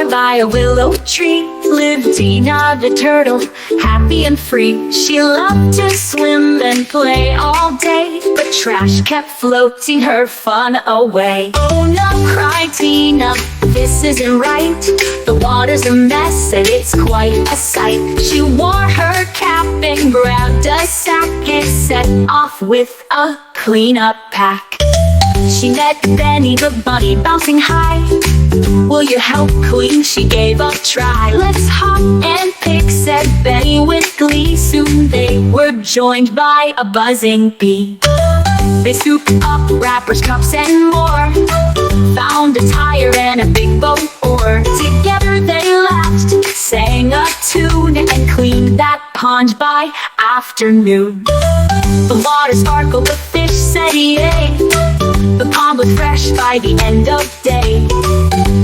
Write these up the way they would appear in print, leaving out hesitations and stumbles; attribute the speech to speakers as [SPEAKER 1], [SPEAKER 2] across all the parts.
[SPEAKER 1] by a willow tree lived Tina the turtle, happy and free. She loved to swim and play all day, but trash kept floating her fun away. Oh no, cried Tina, this isn't right. The water's a mess and it's quite a sight. She wore her cap and grabbed a sack and set off with a cleanup pack. She met Benny the bunny bouncing high. Will you help clean? She gave a try. Let's hop and pick, said Benny with glee. Soon they were joined by a buzzing bee. They scooped up wrappers, cups, and more. Found a tire and a big boat oar. Together they laughed, sang a tune, and cleaned that pond by afternoon. The water sparkled, the fish said yay. The pond was fresh by the end of day.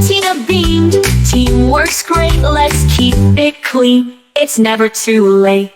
[SPEAKER 1] Tina beamed, teamwork's great. Let's keep it clean, it's never too late.